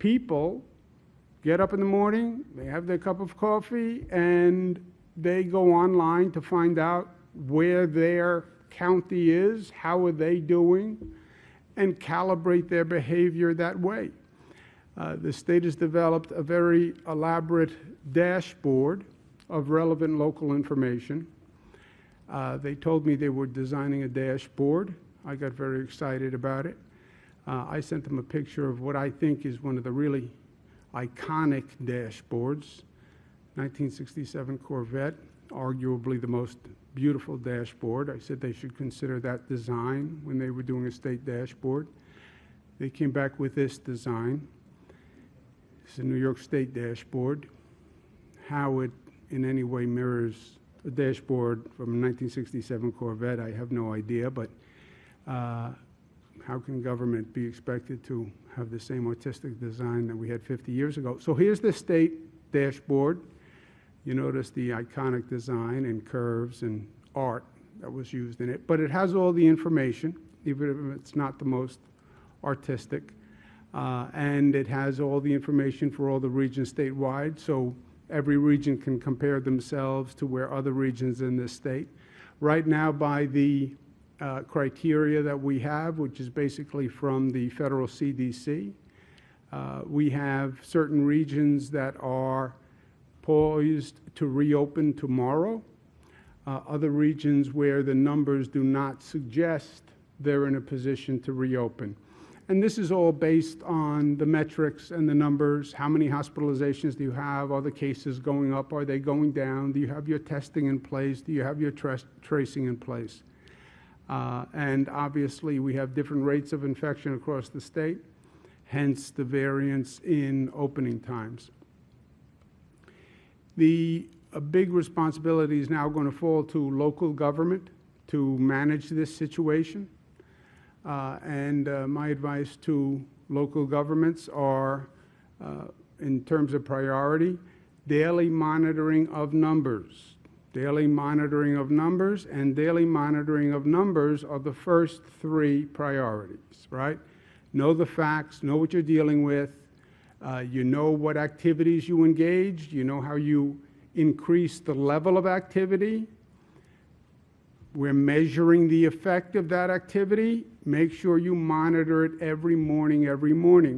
people get up in the morning, they have their cup of coffee, and they go online to find out where their county is, how are they doing, and calibrate their behavior that way. The state has developed a very elaborate dashboard of relevant local information. They told me they were designing a dashboard. I got very excited about it. I sent them a picture of what I think is one of the really iconic dashboards, 1967 Corvette, arguably the most beautiful dashboard. I said they should consider that design when they were doing a state dashboard. They came back with this design. It's a New York State dashboard. How it in any way mirrors a dashboard from a 1967 Corvette, I have no idea, but how can government be expected to have the same artistic design that we had 50 years ago? So here's the state dashboard. You notice the iconic design and curves and art that was used in it, but it has all the information, even if it's not the most artistic, and it has all the information for all the regions statewide, so every region can compare themselves to where other regions in the state. Right now, by the criteria that we have, which is basically from the federal CDC, we have certain regions that are poised to reopen tomorrow, other regions where the numbers do not suggest they're in a position to reopen. And this is all based on the metrics and the numbers. How many hospitalizations do you have? Are the cases going up? Are they going down? Do you have your testing in place? Do you have your tracing in place? And obviously, we have different rates of infection across the state, hence the variance in opening times. A big responsibility is now going to fall to local government to manage this situation. My advice to local governments are, in terms of priority, daily monitoring of numbers. Daily monitoring of numbers and daily monitoring of numbers are the first three priorities, right? Know the facts, know what you're dealing with, you know what activities you engaged, you know how you increase the level of activity. We're measuring the effect of that activity. Make sure you monitor it every morning.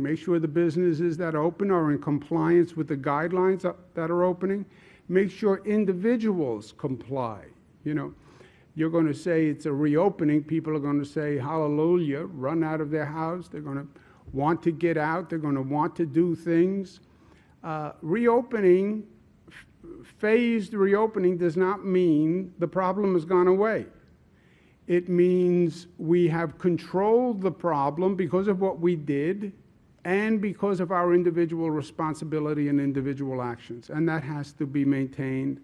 Make sure the businesses that open are in compliance with the guidelines that are opening. Make sure individuals comply. You know, you're going to say it's a reopening. People are going to say hallelujah, run out of their house. They're going to want to get out. They're going to want to do things. Reopening, phased reopening does not mean the problem has gone away. It means we have controlled the problem because of what we did and because of our individual responsibility and individual actions, and that has to be maintained.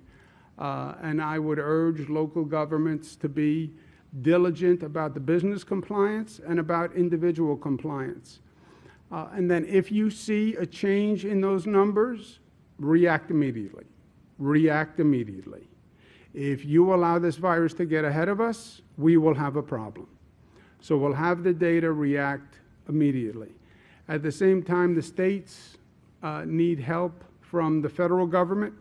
And I would urge local governments to be diligent about the business compliance and about individual compliance. And then if you see a change in those numbers, react immediately. React immediately. If you allow this virus to get ahead of us, we will have a problem. So we'll have the data, react immediately. At the same time, the states need help from the federal government,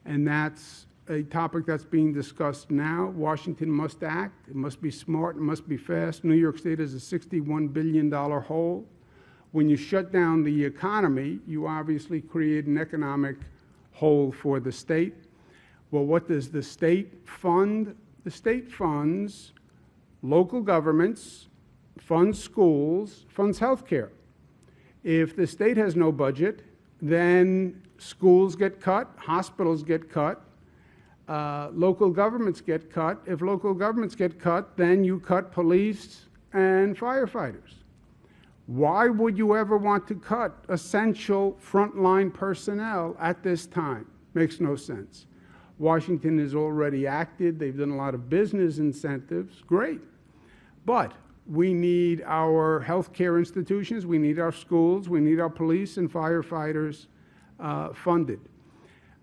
and that's a topic that's being discussed now. Washington must act. It must be smart. It must be fast. New York State is a $61 billion hole. When you shut down the economy, you obviously create an economic hole for the state. Well, what does the state fund? The state funds local governments, funds schools, funds healthcare. If the state has no budget, then schools get cut, hospitals get cut, local governments get cut. If local governments get cut, then you cut police and firefighters. Why would you ever want to cut essential frontline personnel at this time? Makes no sense. Washington has already acted. They've done a lot of business incentives. Great. But we need our healthcare institutions, we need our schools, we need our police and firefighters funded.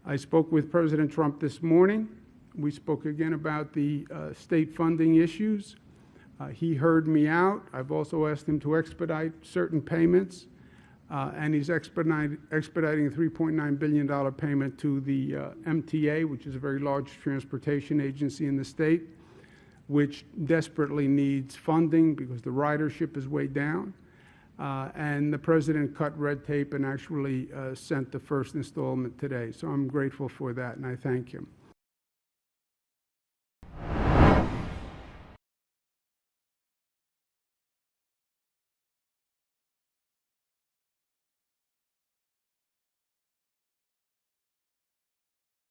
I spoke with President Trump this morning. We spoke again about the state funding issues. He heard me out. I've also asked him to expedite certain payments. And he's expediting a $3.9 billion payment to the MTA, which is a very large transportation agency in the state, which desperately needs funding because the ridership is way down. And the president cut red tape and actually sent the first installment today. So I'm grateful for that, and I thank him.